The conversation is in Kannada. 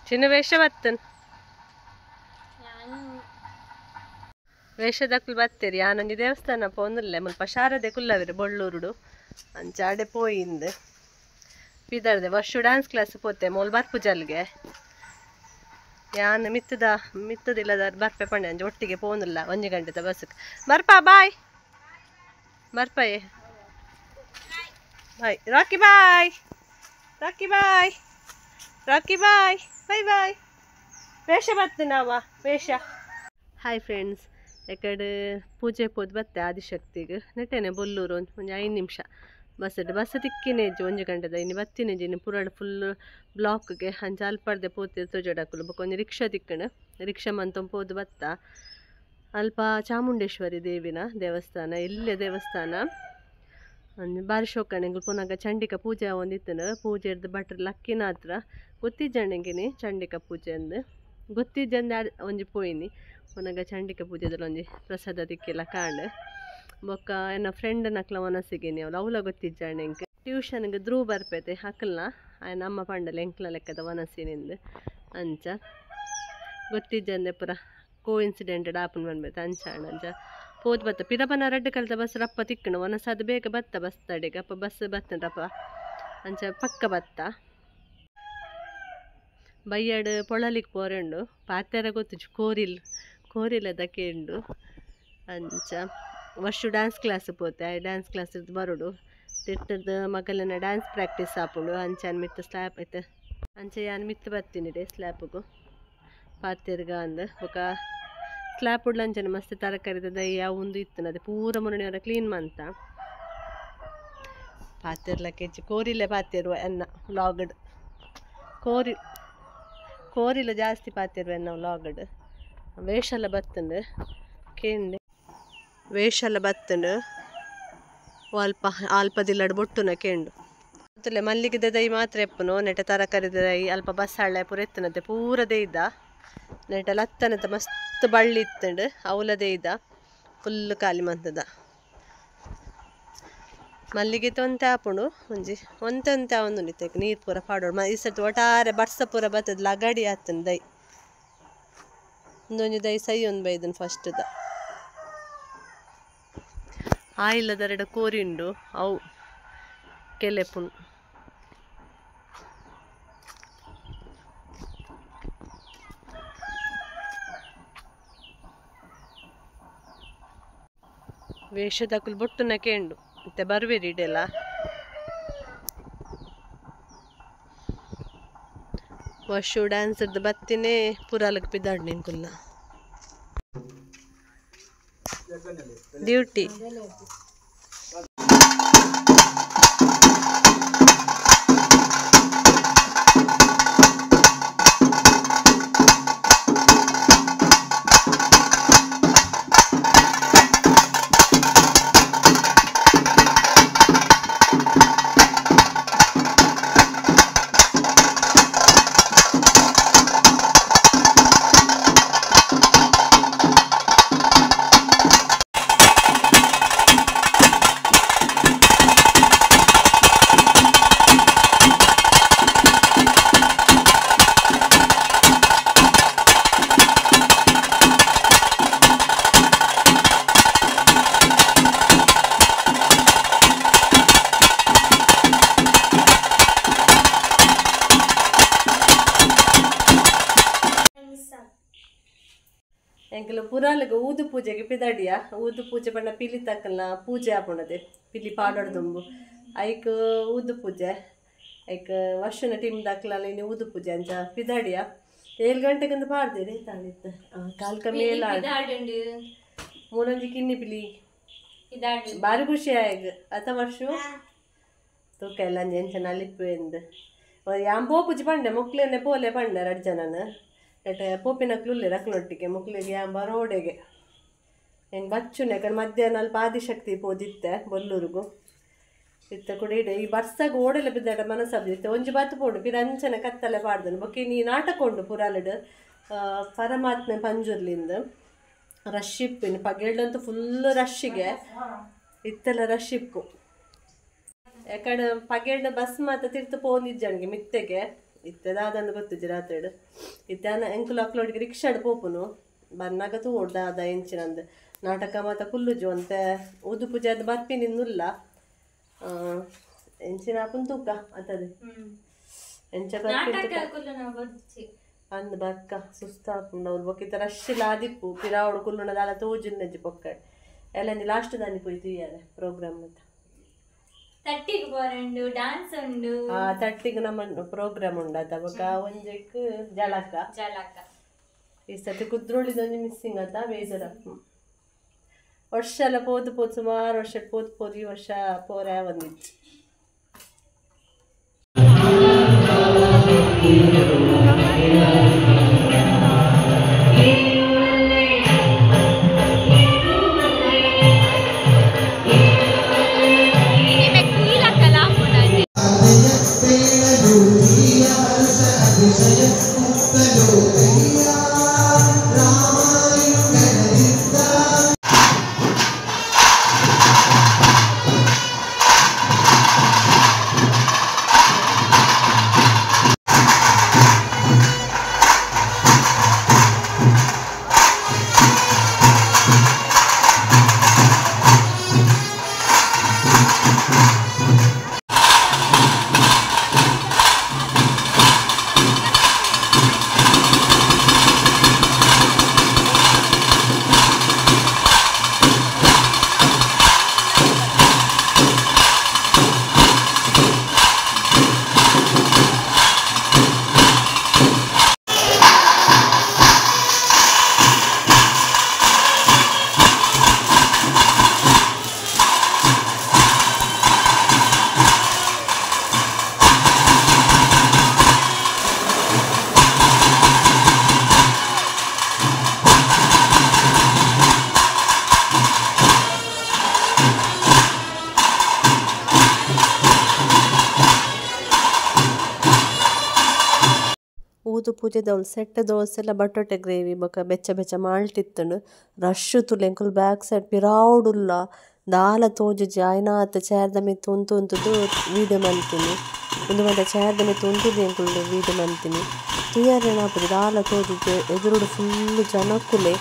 ಚಿನ್ನ ವೇಷ ಬತ್ತನ್ ವೇಷದಕ್ಕಲು ಬತ್ತೇರಿ ಯಾನೊಂದು ದೇವಸ್ಥಾನ ಪೋಂದಿಲ್ಲ ಮುಲ್ಪ ಶಾರದೆ ಕುಲ್ಲವಿರು ಬೊಳ್ಳೂರುಡು ಅಂಚಾಡೆ ಪೋಯಿಂದು ಪಿದರ್ದೆ ವರ್ಷ ಡ್ಯಾನ್ಸ್ ಕ್ಲಾಸ್ ಪೋತೆ ಮೋಲ್ ಬರ್ಪುಜಲ್ಗೆ ಯಾನ್ ಮಿತ್ತದಿಲ್ಲದ ಬರ್ಪೆ ಪಂಡೆ ಅಂಜ ಒಟ್ಟಿಗೆ ಪೋಂದಿಲ್ಲ 1 ಗಂಟೆದ ಬಸ್ಗೆ ಬರ್ಪಾ ಬಾಯ್ ಬರ್ಪಯೇ ಬಾಯ್ ರಾಕಿ ಬಾಯ್ ರಾಕಿ ಬಾಯ್ ರಾಕಿ ಬಾಯ್ ಬಾಯ್ ಬಾಯ್ ವೇಷ ಬತ್ತು ನಾವ ವೇಷ ಹಾಯ್ ಫ್ರೆಂಡ್ಸ್ ಎಕಡೆ ಪೂಜೆ ಪೋದು ಬತ್ತೆ ಆದಿಶಕ್ತಿಗೆ ನೆಟ್ಟೆನೆ ಬೊಲ್ಲೂರು ಒಂದು 5 ನಿಮಿಷ ಬಸ್ ತಿಕ್ಕಿನೇಜಿ 1 ಗಂಟೆದ ಇನ್ನು ಬತ್ತಿನೇಜಿ ಇನ್ನು ಪುರಾಡ ಫುಲ್ ಬ್ಲಾಕ್ಗೆ ಅಂಚ ಅಲ್ಪಡ್ದೆ ಪೋತಿ ತೋಜಡಕ್ಕಲು ಬೊಕೊಂದು ರಿಕ್ಷಾ ತಿಕ್ಕಣ ರಿಕ್ಷಾ ಮಂತೊಂದು ಪೋದು ಬತ್ತ ಅಲ್ಪ ಚಾಮುಂಡೇಶ್ವರಿ ದೇವಿನ ದೇವಸ್ಥಾನ ಇಲ್ಲೇ ದೇವಸ್ಥಾನ ಬಾರಿ ಶೋಕಣೆಂಗಳು ಪುನಃ ಚಂಡಿಕ ಪೂಜೆ ಒಂದಿತ್ತನ ಪೂಜೆ ಇರ್ದು ಭಟ್ರ ಲಕ್ಕಿನ ಹತ್ರ ಗೊತ್ತಿಜ್ಜಂಡೆಂಗಿನಿ ಚಂಡಿಕ ಪೂಜೆ ಅಂದು ಗೊತ್ತಿಜ್ಜಂದ ಒಂಜಿ ಪೋಯಿನಿ ಪುನಃ ಚಂಡಿಕ ಪೂಜೆದಲ್ಲಿ ಒಂಜಿ ಪ್ರಸಾದ ತಿಕ್ಕೆಲ್ಲ ಕಾಂಡ್ ಬೊಕ್ಕ ಎನ್ನ ಫ್ರೆಂಡ್ ನಕ್ಲ ಮನಸ್ಸಿಗೇನಿ ಅವಳ ಗೊತ್ತಿಜ್ಜಂಡೆಂಗೆ ಟ್ಯೂಷನ್ಗೆ ಧ್ರುವ ಬರ್ಪೈತೆ ಹಕ್ಕಲ್ನ ಆಯ್ನ ಅಮ್ಮ ಪಂಡಲ ಎಂಕ್ಲ ಲೆಕ್ಕದ ಮನಸ್ಸಿನಿಂದ ಅಂಚ ಗೊತ್ತಿಜ್ಜಂದೆ ಪುರ ಕೋಇನ್ಸಿಡೆಂಟೆಡ್ ಆಪನ್ ಬಂದ್ಬೈತೆ ಅಂಚಾಣ ಅಂಚ ಪೋದ್ ಬತ್ತ ಪಿರಪನ ರಡ್ಡು ಕಲ್ತ ಬಸ್ ರಪ್ಪ ತಿಕ್ಕಣ ಒನಸದು ಬೇಗ ಬತ್ತ ಬಸ್ ತಡೆಗೆ ಅಪ್ಪ ಬಸ್ ಬತ್ತನರಪ್ಪ ಅಂಚ ಪಕ್ಕ ಬತ್ತ ಬಯ್ಯಡ್ ಪೊಳಲಿಕ್ಕೆ ಪೋರೆಂಡು ಪಾತೆರ ಗೊತ್ತು ಕೋರಿಲದ ಕೇಂಡು ಅಂಚ ವರ್ಷ ಡ್ಯಾನ್ಸ್ ಕ್ಲಾಸ್ ಪೋತೆ ಡ್ಯಾನ್ಸ್ ಕ್ಲಾಸ್ ಬರೋಡು ತಿಟ್ಟದ ಮಗಲನ ಡ್ಯಾನ್ಸ್ ಪ್ರಾಕ್ಟೀಸ್ ಆಪುಂಡು ಅಂಚಾನ್ ಮಿತ್ತು ಸ್ಲ್ಯಾಪ್ ಐತೆ ಅಂಚ ಯಾನ್ ಮಿತ್ತು ಬರ್ತೀನಿ ಸ್ಲ್ಯಾಪ್ಗೂ ಪಾತೆರ್ಗ ಅಂದ ಬೊಕ ಸ್ಲ್ಯಾಪ್ ಉಡ್ಲಂಚನೆ ಮಸ್ತ್ ತರಕಾರಿದ ದಯ್ಯ ಒಂದು ಇತ್ತು ಅದೇ ಪೂರ ಮುರಣಿಯವರ ಕ್ಲೀನ್ ಮಂತ ಪಾತೆರ್ಲಕ್ಕೆ ಹೆಚ್ಚು ಕೋರಿಲೆ ಪಾತೆರುವ ಎನ್ನ ವ್ಲಾಗಡ್ ಕೋರಿಲ ಜಾಸ್ತಿ ಪಾತೆರುವ ಎನ್ನ ವ್ಲಾಗಡ್ ವೇಷಲ್ಲ ಬತ್ತಂಡು ಕೇಂಡೆ ವೇಷಲ್ಲ ಬತ್ತಂಡು ಅಲ್ಪದಿಲ್ಲಡ್ ಬೊಟ್ಟುನ ಕೇಂಡು ಅತ್ತಲೆ ಮಲ್ಲಿಗೆದ ದೈ ಮಾತ್ರ ಎಪ್ಪನು ನೆಟ ತರಕಾರಿದ ದೈ ಅಲ್ಪ ಬಸ್ಸಾಳೆ ಪೂರ ಎತ್ತನತ್ತೆ ಪೂರದೇ ಇದ್ದ ನೆಟ ಲತ್ತನದ ಮಸ್ತ್ ಬಳ್ಳಿ ಇತ್ತಂಡು ಅವಲದೇ ಇದ್ದ ಫುಲ್ ಖಾಲಿ ಮಂತದ ಮಲ್ಲಿಗೆ ತೊಂತೆ ಆಪುಂಡು ಒಂತೆ ಒಂದು ನಿತ್ತಕ್ಕೆ ನೀರು ಪೂರ ಪಾಡೋಡು ಈ ಸರ್ತಿ ಒಟ್ಟಾರೆ ಬರ್ಸ ಪೂರ ಬರ್ತದ ಲಗಡಿ ಆತನ ದೈ ಒಂದೊಂದು ದೈ ಸೈ ಒಂದು ಬೈದನ್ ಫಸ್ಟ್ದ ಆಯಿಲ್ಲದೆರಡು ಕೋರಿಂಡು ಅವು ಕೆಲೆಪುಂಡು ವೇಷದಕ್ಕಲು ಬೊಟ್ಟುನ ಕೇಂಡು ಮತ್ತೆ ಬರ್ಬೇರಿ ಇಡೆಲ್ಲ ವರ್ಷು ಡ್ಯಾನ್ಸರ್ದು ಬತ್ತಿನೇ ಪುರಾಲಕ್ಕೆ ಪಿದಾಡ್ ನಿಂಕುಲ್ಲ ಡ್ಯೂಟಿ ಎಂಕಲು ಪುರಾಲಗ ಊದು ಪೂಜೆಗೆ ಪಿದಾಡಿಯ ಊದು ಪೂಜೆ ಪಂಡ ಪಿಲಿ ತಕ್ಕಲ್ನ ಪೂಜೆ ಆಪುಂಡದೆ ಪಿಲಿ ಪಾಡೋಡ್ದುಂಬು ಐಕ್ ಊದು ಪೂಜೆ ಐಕ್ ವರ್ಷನ ಟೀಮ್ ದಾಖಲಲ್ಲಿ ಇನ್ನು ಊದು ಪೂಜೆ ಅಂಚ ಪಿದಾಡಿಯ 7 ಗಂಟೆಗಂದು ಪಾಡ್ದೇರಿ ತಾಳಿತ್ತು ಕಾಲ್ ಕಮ್ಮಿ ಎಲ್ಲ ಮೂರೊಂಜಿ ಕಿನ್ನಿ ಪಿಲಿ ಬಾರಿ ಖುಷಿ ಆಯ್ಗ ಅತ ವರ್ಷ ತೂಕ ಎಲ್ಲ ಎಂಚನ ಅಲಿಪ್ಪು ಎಂದು ಯಾಂಬೋ ಪೂಜೆ ಪಂಡೆ ಮುಕ್ಲೇನೆ ಪೋಲೆ ಪಂಡೆ 2 ಜನನ ಪೋಪಿನಕ್ಲುಲ್ಲೆ ರಕ್ಲೊಟ್ಟಿಗೆ ಮುಕ್ಲಿಗೆ ಯಾಂಬ ರೋಡೆಗೆ ಹೆಂಗೆ ಬಚ್ಚುನೆ ಕಡೆ ಮಧ್ಯಾಹ್ನ ಅಲ್ಪ ಆದಿಶಕ್ತಿ ಪೋದಿತ್ತೆ ಬೊಲ್ಲೂರಿಗೂ ಇತ್ತ ಕೂಡ ಇಡೆ ಈ ಬರ್ಸಾಗ ಓಡೆಲ್ಲ ಬಿದ್ದಾಡ ಮನಸ್ಸಬ್ದಿತ್ತೆ ಒಂಜಿ ಬಾತು ಪೋಡು ಪಿರ ಅಂಚನೆ ಕತ್ತಲೆ ಪಾಡ್ದನು ಬೊಕ್ಕೆ ನೀ ನಾಟಕ ಉಂಡು ಪುರಾಲಡ್ ಪರಮಾತ್ಮೆ ಪಂಜುರ್ಲಿಂದ ರಶ್ ಇಪ್ಪಿನ ಪಗೇಳಂತೂ ಫುಲ್ ರಶ್ಶಿಗೆ ಇತ್ತೆಲ್ಲ ರಶ್ ಇಪ್ಪು ಯಾಕಂದ್ರೆ ಪಗೇಳ್ನ ಬಸ್ ಮಾತ್ರ ತಿರ್ತು ಪೋನಿಜ್ಜನಿಗೆ ಮಿತ್ತೆಗೆ ಇತ್ತದಾದಂದು ಗೊತ್ತಿದ್ದು ರಾತ್ರಿ ಇತ್ತಾನ ಎಂಕುಲು ಅಕ್ಲೋಡಿಗೆ ರಿಕ್ಷಾಡ್ ಪೋಪುನು ಬರ್ನಾಗ ತೂಡ್ದ ಅದ ಎಂಚಿನಂದು ನಾಟಕ ಮಾತ ಕುಲ್ಲುಜು ಅಂತ ಉದು ಪೂಜೆ ಅದು ಬರ್ಪಿನಿಂದುಲ್ಲ ಎಂಚಿನ ಆಪನ್ ತೂಕ ಅತದು ಎಂಚ ಅಂದ್ ಬರ್ಕ ಸುಸ್ತಾಪುಂಡು ಅವ್ರು ಬೊಕ್ಕಿತ ರಶ್ಶಿಲ ಆದಿಪ್ಪು ಪಿರಾವಡು ಕುಲ್ಲುನ ದಾಲ ತೋಜುನ್ ನೆಜ್ಜಿ ಪೊಕ್ಕಡೆ ಎಲ್ಲ ಲಾಸ್ಟ್ ದಾನಿ ಪೋಯ್ತು ಇಯ್ಯಾರೆ ಪ್ರೋಗ್ರಾಮ್ ಅಂತ ತಟ್ಟಿಗೆ ಬೋರಂಡು ಡ್ಯಾನ್ಸ್ ಉಂಡು ತಟ್ಟಿಗೆ ನಮ್ಮ ಪ್ರೋಗ್ರಾಮ್ ಉಂಡು ಅದ ಬೊಕ ಒಂಜೆಕ್ ಜಳಕ ಈ ಸತಿ ಕುದ್ರೋಳಿದೊಂದು ಮಿಸ್ಸಿಂಗ್ ಅದ ಬೇಜಾರ ವರ್ಷ ಎಲ್ಲ ಪೋದು ಸುಮಾರು ವರ್ಷ ಪೋದು ಈ ವರ್ಷ ಪೋರ ಬಂದಿತ್ತು ಊದು ಪೂಜೆದ ಅವಳು ಸೆಟ್ಟ ದೋಸೆ ಎಲ್ಲ ಬಟೋಟೆ ಗ್ರೇವಿ ಬೊಕ ಬೆಚ್ಚ ಬೆಚ್ಚ ಮಾಲ್ಟಿತ್ತುಂಡು ರಶ್ಶು ತುಲೆ ಎಂಕುಲು ಬ್ಯಾಕ್ ಸೈಡ್ ಪಿರಾವುಡುಲ್ಲ ದಾಲ ತೋಜುಜಿ ಆಯ್ನಾತ ಚೇರ್ದ ಮಿತ್ತು ಉಂತುದು ವೀಡಿಯೋ ಮಲ್ತೀನಿ ಒಂದು ಮತ್ತೆ ಚೇರ್ದ ಮಿತ್ತು ಉಂತುದು ಎಂಕುಲು ವೀಡಿಯೋ ಮಲ್ತೀನಿ ತುಯ್ಯಾರೇನಾಪುದು ದಾಲ ತೋಜುಜಿ ಎದುರುಡು ಫುಲ್ಲು ಜನಕ್ಕುಲೆ